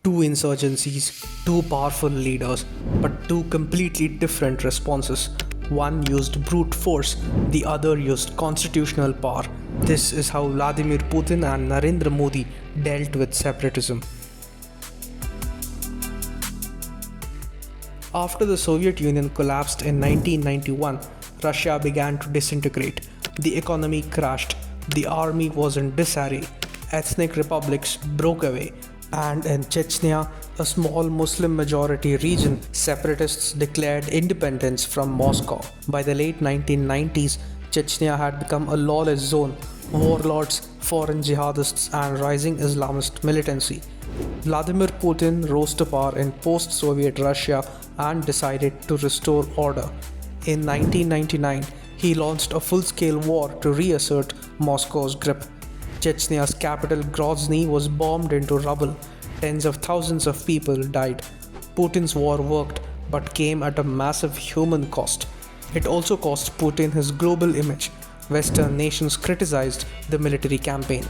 Two insurgencies, two powerful leaders, but two completely different responses. One used brute force, the other used constitutional power. This is how Vladimir Putin and Narendra Modi dealt with separatism. After the Soviet Union collapsed in 1991, Russia began to disintegrate. The economy crashed, the army was in disarray, ethnic republics broke away, and in Chechnya, a small Muslim majority region, separatists declared independence from Moscow. By the late 1990s, Chechnya had become a lawless zone, warlords, foreign jihadists, and rising Islamist militancy. Vladimir Putin rose to power in post-Soviet Russia and decided to restore order. In 1999, he launched a full-scale war to reassert Moscow's grip. Chechnya's capital Grozny was bombed into rubble. Tens of thousands of people died. Putin's war worked, but came at a massive human cost. It also cost Putin his global image. Western nations criticized the military campaign.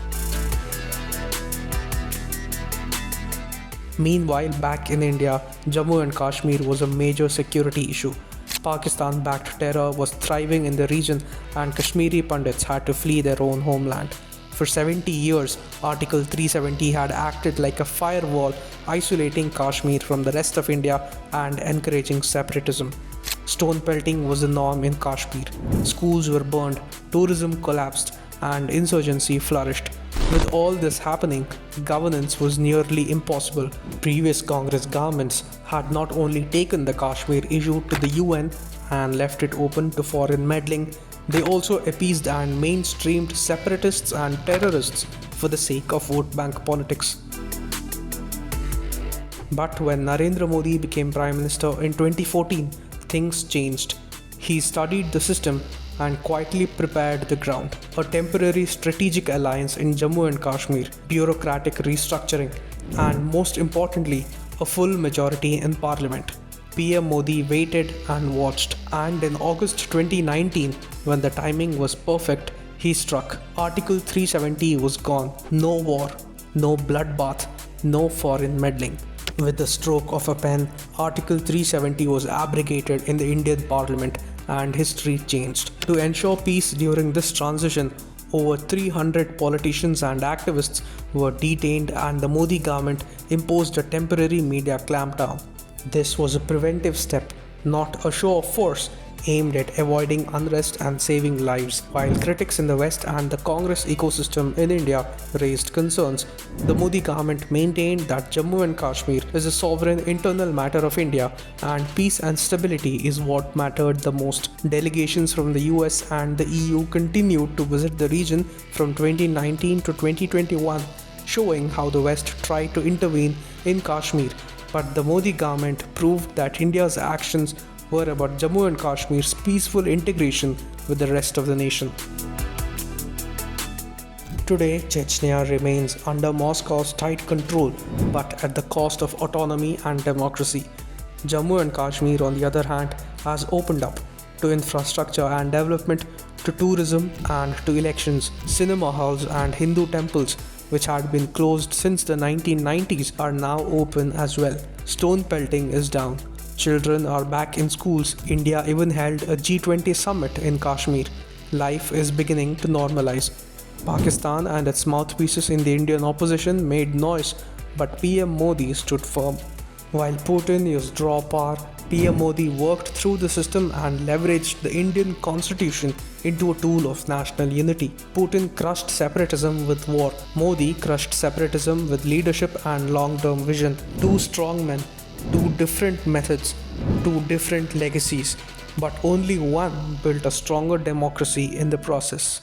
Meanwhile, back in India, Jammu and Kashmir was a major security issue. Pakistan-backed terror was thriving in the region, and Kashmiri Pandits had to flee their own homeland. For 70 years, Article 370 had acted like a firewall, isolating Kashmir from the rest of India and encouraging separatism. Stone pelting was the norm in Kashmir. Schools were burned, tourism collapsed, and insurgency flourished. With all this happening, governance was nearly impossible. Previous Congress governments had not only taken the Kashmir issue to the UN and left it open to foreign meddling, they also appeased and mainstreamed separatists and terrorists for the sake of vote bank politics. But when Narendra Modi became Prime Minister in 2014, things changed. He studied the system and quietly prepared the ground. A temporary strategic alliance in Jammu and Kashmir, bureaucratic restructuring, and most importantly, a full majority in parliament. PM Modi waited and watched, and in August 2019, when the timing was perfect, he struck. Article 370 was gone. No war, no bloodbath, no foreign meddling. With the stroke of a pen, Article 370 was abrogated in the Indian Parliament and history changed. To ensure peace during this transition, over 300 politicians and activists were detained, and the Modi government imposed a temporary media clampdown. This was a preventive step, not a show of force, aimed at avoiding unrest and saving lives. While critics in the West and the Congress ecosystem in India raised concerns, the Modi government maintained that Jammu and Kashmir is a sovereign internal matter of India, and peace and stability is what mattered the most. Delegations from the US and the EU continued to visit the region from 2019 to 2021, showing how the West tried to intervene in Kashmir. But the Modi government proved that India's actions were about Jammu and Kashmir's peaceful integration with the rest of the nation. Today, Chechnya remains under Moscow's tight control, but at the cost of autonomy and democracy. Jammu and Kashmir, on the other hand, has opened up to infrastructure and development, to tourism and to elections. Cinema halls and Hindu temples, which had been closed since the 1990s, are now open as well. Stone pelting is down. Children are back in schools. India even held a G20 summit in Kashmir. Life is beginning to normalize. Pakistan and its mouthpieces in the Indian opposition made noise, but PM Modi stood firm. While Putin used raw power, PM Modi worked through the system and leveraged the Indian constitution into a tool of national unity. Putin crushed separatism with war. Modi crushed separatism with leadership and long-term vision. Two strong men, two different methods, two different legacies, but only one built a stronger democracy in the process.